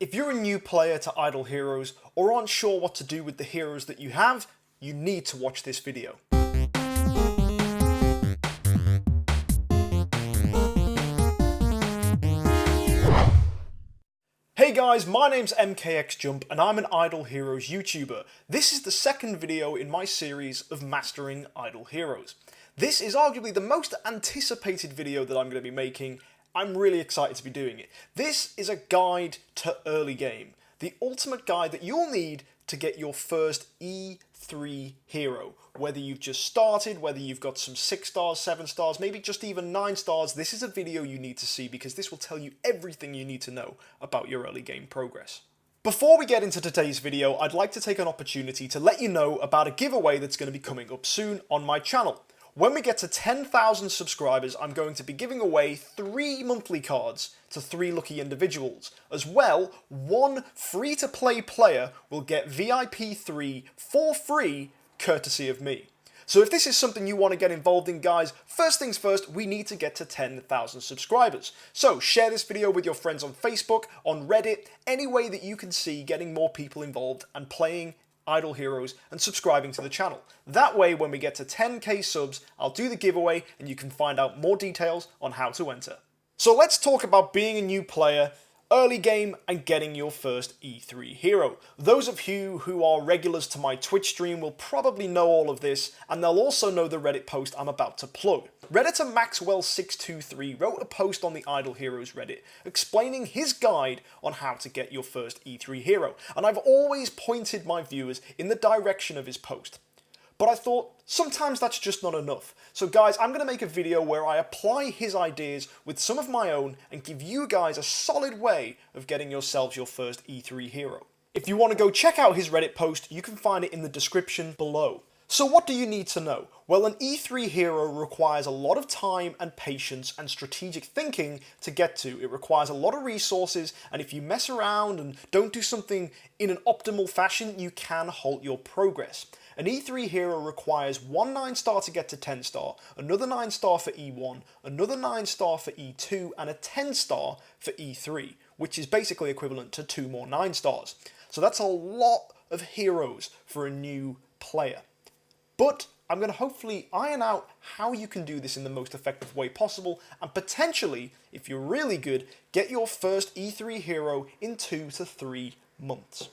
If you're a new player to Idle Heroes or aren't sure what to do with the heroes that you have, you need to watch this video. Hey guys, my name's MKxJUMP and I'm an Idle Heroes YouTuber. This is the second video in my series of mastering Idle Heroes. This is arguably the most anticipated video that I'm going to be making. I'm really excited to be doing it. This is a guide to early game. The ultimate guide that you'll need to get your first E3 hero. Whether you've just started, whether you've got some 6 stars, 7 stars, maybe just even 9 stars, this is a video you need to see because this will tell you everything you need to know about your early game progress. Before we get into today's video, I'd like to take an opportunity to let you know about a giveaway that's going to be coming up soon on my channel. When we get to 10,000 subscribers, I'm going to be giving away 3 monthly cards to 3 lucky individuals. As well, 1 free-to-play player will get VIP 3 for free, courtesy of me. So if this is something you want to get involved in, guys, first things first, we need to get to 10,000 subscribers. So share this video with your friends on Facebook, on Reddit, any way that you can see getting more people involved and playing Idle Heroes and subscribing to the channel. That way, when we get to 10k subs, I'll do the giveaway and you can find out more details on how to enter. So let's talk about being a new player, early game, and getting your first E3 hero. Those of you who are regulars to my Twitch stream will probably know all of this, and they'll also know the Reddit post I'm about to plug. Redditor Maxwell623 wrote a post on the Idle Heroes Reddit explaining his guide on how to get your first E3 hero, and I've always pointed my viewers in the direction of his post. But I thought, sometimes that's just not enough. So guys, I'm going to make a video where I apply his ideas with some of my own and give you guys a solid way of getting yourselves your first E3 hero. If you want to go check out his Reddit post, you can find it in the description below. So what do you need to know? Well, an E3 hero requires a lot of time and patience and strategic thinking to get to. It requires a lot of resources, and if you mess around and don't do something in an optimal fashion, you can halt your progress. An E3 hero requires 1 9-star to get to 10-star, another 9-star for E1, another 9-star for E2, and a 10-star for E3, which is basically equivalent to 2 more 9-stars. So that's a lot of heroes for a new player. But I'm going to hopefully iron out how you can do this in the most effective way possible, and potentially, if you're really good, get your first E3 hero in 2 to 3 months.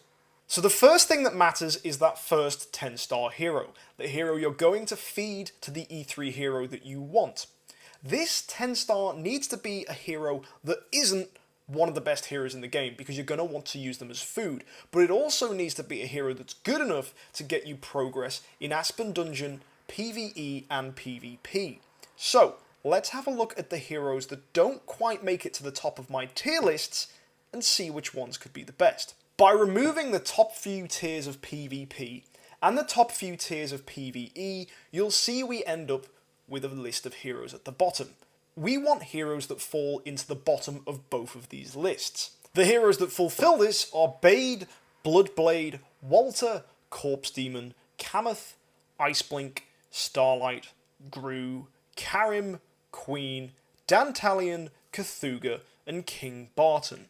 So the first thing that matters is that first 10-star hero, the hero you're going to feed to the E3 hero that you want. This 10-star needs to be a hero that isn't one of the best heroes in the game, because you're going to want to use them as food, but it also needs to be a hero that's good enough to get you progress in Aspen Dungeon, PvE and PvP. So let's have a look at the heroes that don't quite make it to the top of my tier lists and see which ones could be the best. By removing the top few tiers of PvP and the top few tiers of PvE, you'll see we end up with a list of heroes at the bottom. We want heroes that fall into the bottom of both of these lists. The heroes that fulfill this are Bade, Bloodblade, Walter, Corpse Demon, Kameth, Iceblink, Starlight, Gru, Karim, Queen, Dantalion, Cthugha, and King Barton.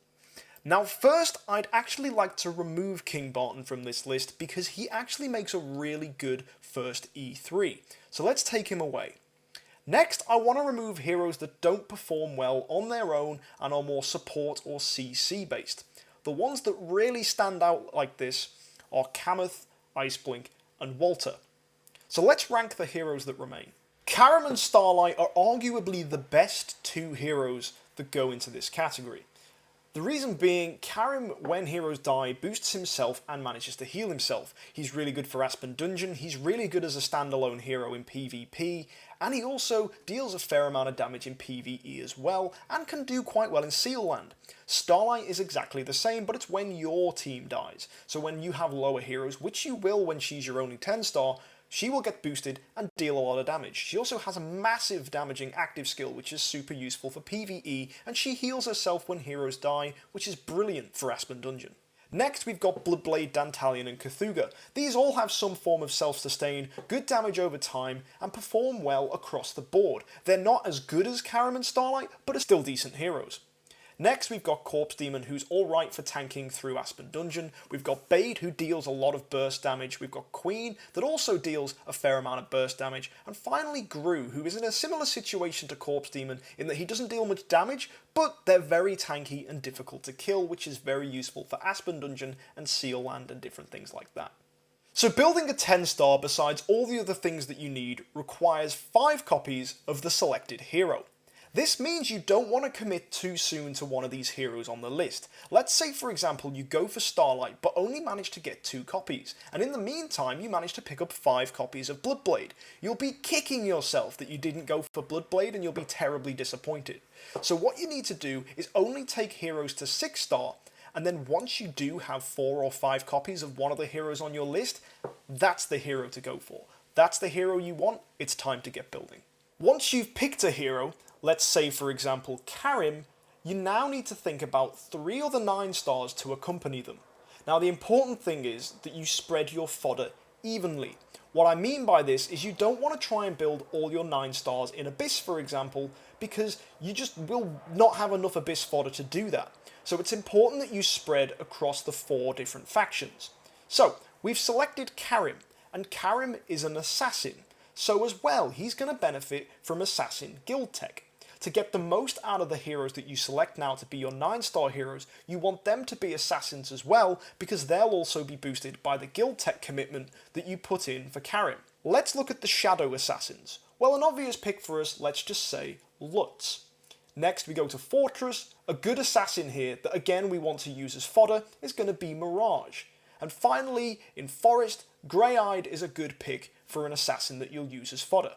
Now first, I'd actually like to remove King Barton from this list because he actually makes a really good first E3. So let's take him away. Next, I want to remove heroes that don't perform well on their own and are more support or CC based. The ones that really stand out like this are Kameth, Iceblink, and Walter. So let's rank the heroes that remain. Karim and Starlight are arguably the best 2 heroes that go into this category. The reason being, Karim, when heroes die, boosts himself and manages to heal himself. He's really good for Aspen Dungeon, he's really good as a standalone hero in PvP, and he also deals a fair amount of damage in PvE as well, and can do quite well in Seal Land. Starlight is exactly the same, but it's when your team dies. So when you have lower heroes, which you will when she's your only 10-star, she will get boosted and deal a lot of damage. She also has a massive damaging active skill, which is super useful for PvE, and she heals herself when heroes die, which is brilliant for Aspen Dungeon. Next, we've got Bloodblade, Dantalion, and Cthugha. These all have some form of self-sustain, good damage over time, and perform well across the board. They're not as good as Karim and Starlight, but are still decent heroes. Next, we've got Corpse Demon, who's alright for tanking through Aspen Dungeon. We've got Bade, who deals a lot of burst damage. We've got Queen, that also deals a fair amount of burst damage. And finally, Gru, who is in a similar situation to Corpse Demon in that he doesn't deal much damage, but they're very tanky and difficult to kill, which is very useful for Aspen Dungeon and Seal Land and different things like that. So building a 10-star, besides all the other things that you need, requires 5 copies of the selected hero. This means you don't want to commit too soon to one of these heroes on the list. Let's say, for example, you go for Starlight but only manage to get 2 copies, and in the meantime you manage to pick up 5 copies of Bloodblade. You'll be kicking yourself that you didn't go for Bloodblade, and you'll be terribly disappointed. So what you need to do is only take heroes to 6-star, and then once you do have 4 or 5 copies of one of the heroes on your list, that's the hero to go for. That's the hero you want, it's time to get building. Once you've picked a hero, let's say for example Karim, you now need to think about 3 other 9-stars to accompany them. Now the important thing is that you spread your fodder evenly. What I mean by this is you don't want to try and build all your 9-stars in Abyss, for example, because you just will not have enough Abyss fodder to do that. So it's important that you spread across the 4 different factions. So we've selected Karim, and Karim is an assassin. So as well, he's going to benefit from assassin guild tech. To get the most out of the heroes that you select now to be your 9-star heroes, you want them to be assassins as well, because they'll also be boosted by the guild tech commitment that you put in for Karim. Let's look at the shadow assassins. Well, an obvious pick for us, let's just say Lutz. Next we go to Fortress. A good assassin here that again we want to use as fodder is going to be Mirage. And finally, in Forest, Grey-Eyed is a good pick for an assassin that you'll use as fodder.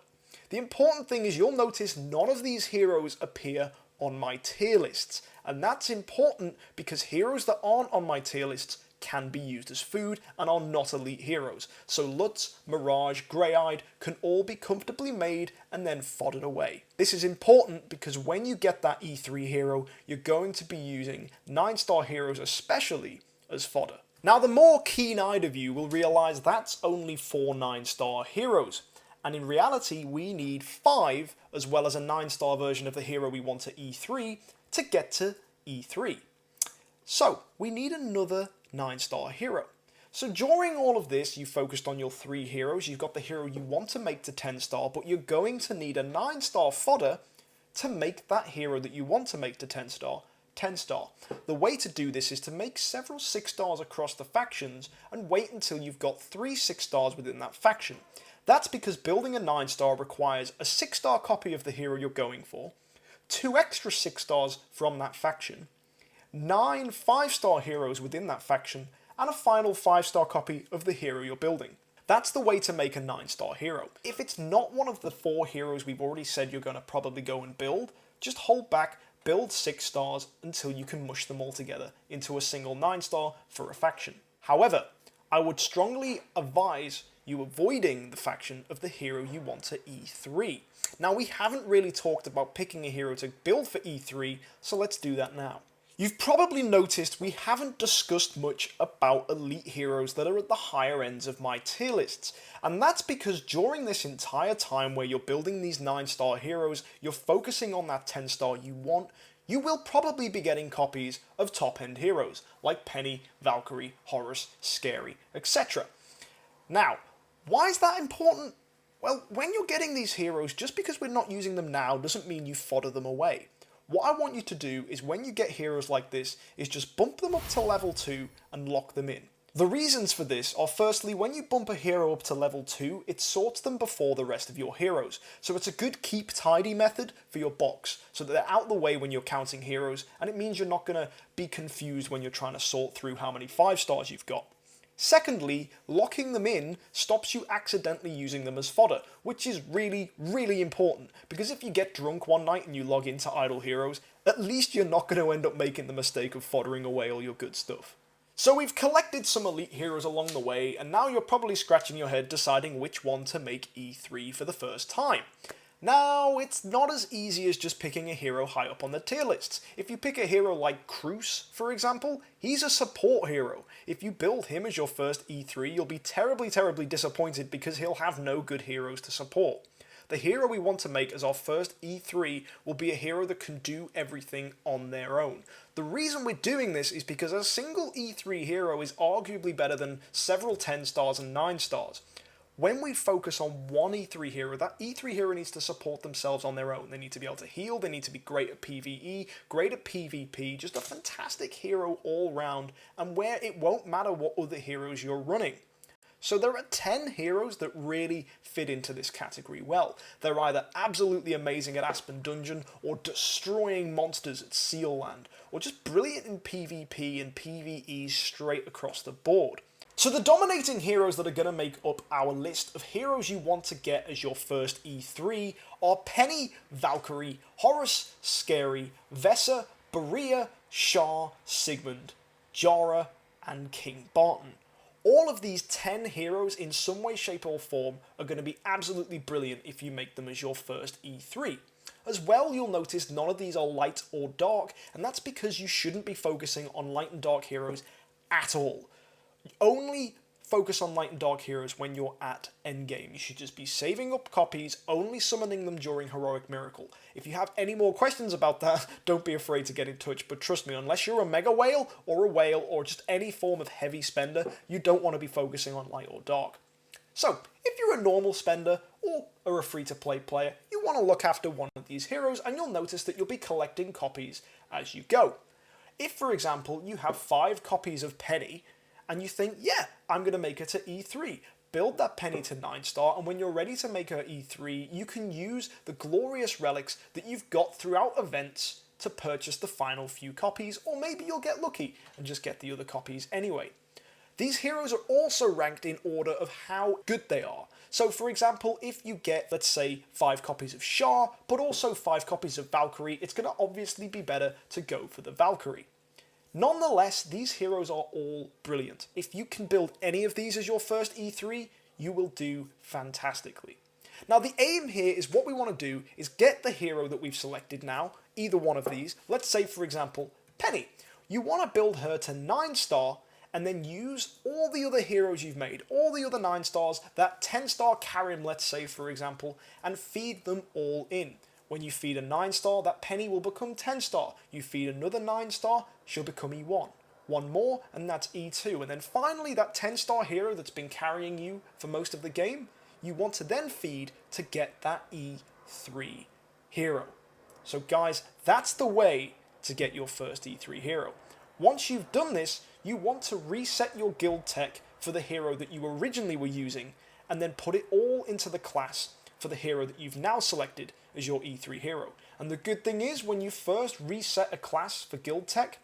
The important thing is you'll notice none of these heroes appear on my tier lists, and that's important because heroes that aren't on my tier lists can be used as food and are not elite heroes. So Lutz, Mirage, Grey-Eyed can all be comfortably made and then foddered away. This is important because when you get that E3 hero, you're going to be using 9-star heroes especially as fodder. Now the more keen-eyed of you will realise that's only 4 9-star heroes. And in reality, we need 5, as well as a 9-star version of the hero we want to E3, to get to E3. So, we need another 9-star hero. So during all of this, you focused on your 3 heroes, you've got the hero you want to make to 10-star, but you're going to need a 9-star fodder to make that hero that you want to make to 10-star, 10-star. The way to do this is to make several 6-stars across the factions, and wait until you've got 3 6-stars within that faction. That's because building a 9-star requires a 6-star copy of the hero you're going for, 2 extra 6-stars from that faction, 9 5-star heroes within that faction, and a final 5-star copy of the hero you're building. That's the way to make a 9-star hero. If it's not one of the 4 heroes we've already said you're going to probably go and build, just hold back, build 6 stars until you can mush them all together into a single 9-star for a faction. However, I would strongly advise you avoiding the faction of the hero you want to E3. Now we haven't really talked about picking a hero to build for E3, so let's do that now. You've probably noticed we haven't discussed much about elite heroes that are at the higher ends of my tier lists, and that's because during this entire time where you're building these 9-star heroes, you're focusing on that 10-star you want, you will probably be getting copies of top-end heroes, like Penny, Valkyrie, Horus, Scary, etc. Now, why is that important? Well, when you're getting these heroes, just because we're not using them now doesn't mean you fodder them away. What I want you to do is when you get heroes like this, is just bump them up to level 2 and lock them in. The reasons for this are firstly, when you bump a hero up to level 2, it sorts them before the rest of your heroes. So it's a good keep tidy method for your box, so that they're out of the way when you're counting heroes, and it means you're not going to be confused when you're trying to sort through how many 5-stars you've got. Secondly, locking them in stops you accidentally using them as fodder, which is really, really important, because if you get drunk one night and you log into idle heroes, at least you're not going to end up making the mistake of foddering away all your good stuff. So we've collected some elite heroes along the way, and now you're probably scratching your head deciding which one to make E3 for the first time. Now, it's not as easy as just picking a hero high up on the tier lists. If you pick a hero like Cruz, for example, he's a support hero. If you build him as your first E3, you'll be terribly, terribly disappointed because he'll have no good heroes to support. the hero we want to make as our first E3 will be a hero that can do everything on their own. The reason we're doing this is because a single E3 hero is arguably better than several 10 stars and 9 stars. When we focus on one E3 hero, that E3 hero needs to support themselves on their own. They need to be able to heal, they need to be great at PvE, great at PvP, just a fantastic hero all round, and where it won't matter what other heroes you're running. So there are 10 heroes that really fit into this category well. They're either absolutely amazing at Aspen Dungeon, or destroying monsters at Seal Land, or just brilliant in PvP and PvE straight across the board. So the dominating heroes that are going to make up our list of heroes you want to get as your first E3 are Penny, Valkyrie, Horus, Scary, Vesa, Berea, Shah, Sigmund, Jara, and King Barton. All of these 10 heroes in some way, shape or form are going to be absolutely brilliant if you make them as your first E3. As well, you'll notice none of these are light or dark, and that's because you shouldn't be focusing on light and dark heroes at all. Only focus on light and dark heroes when you're at endgame. You should just be saving up copies, only summoning them during Heroic Miracle. If you have any more questions about that, don't be afraid to get in touch, but trust me, unless you're a Mega Whale or a Whale or just any form of heavy spender, you don't want to be focusing on light or dark. So, if you're a normal spender or are a free-to-play player, you want to look after one of these heroes and you'll notice that you'll be collecting copies as you go. If, for example, you have 5 copies of Penny, and you think, yeah, I'm going to make her to E3. Build that Penny to 9 star, and when you're ready to make her E3, you can use the glorious relics that you've got throughout events to purchase the final few copies, or maybe you'll get lucky and just get the other copies anyway. These heroes are also ranked in order of how good they are. So for example, if you get, let's say, 5 copies of Shah, but also 5 copies of Valkyrie, it's going to obviously be better to go for the Valkyrie. Nonetheless, these heroes are all brilliant. If you can build any of these as your first E3, you will do fantastically. Now the aim here is what we want to do is get the hero that we've selected now, either one of these, let's say for example, Penny. You want to build her to 9 star and then use all the other heroes you've made, all the other 9 stars, that 10 star Karim, let's say for example, and feed them all in. When you feed a 9 star, that Penny will become 10 star. You feed another 9 star, she'll become E1. One more, and that's E2. And then finally, that 10 star hero that's been carrying you for most of the game, you want to then feed to get that E3 hero. So guys, that's the way to get your first E3 hero. Once you've done this, you want to reset your guild tech for the hero that you originally were using, and then put it all into the class for the hero that you've now selected as your E3 hero. And the good thing is, when you first reset a class for guild tech,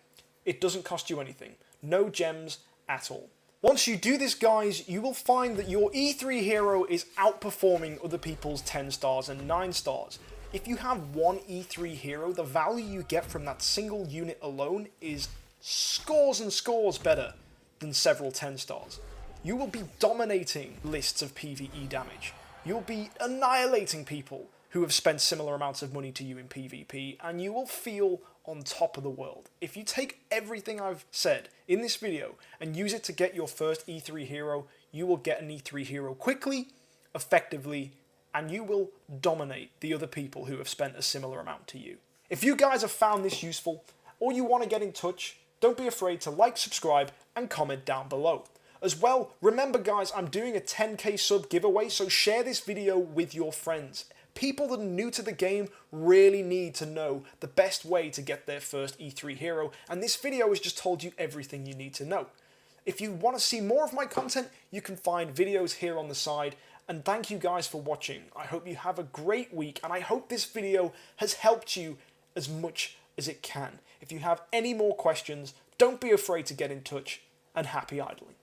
it doesn't cost you anything. No gems at all. Once you do this, guys, you will find that your E3 hero is outperforming other people's 10 stars and 9 stars. If you have one E3 hero, the value you get from that single unit alone is scores and scores better than several 10 stars. You will be dominating lists of PvE damage. You'll be annihilating people who have spent similar amounts of money to you in PvP, and you will feel on top of the world. If you take everything I've said in this video and use it to get your first E3 hero, you will get an E3 hero quickly, effectively, and you will dominate the other people who have spent a similar amount to you. If you guys have found this useful, or you want to get in touch, don't be afraid to like, subscribe, and comment down below. As well, remember guys, I'm doing a 10k sub giveaway, so share this video with your friends. People that are new to the game really need to know the best way to get their first E3 hero, and this video has just told you everything you need to know. If you want to see more of my content, you can find videos here on the side, and thank you guys for watching. I hope you have a great week, and I hope this video has helped you as much as it can. If you have any more questions, don't be afraid to get in touch, and happy idling.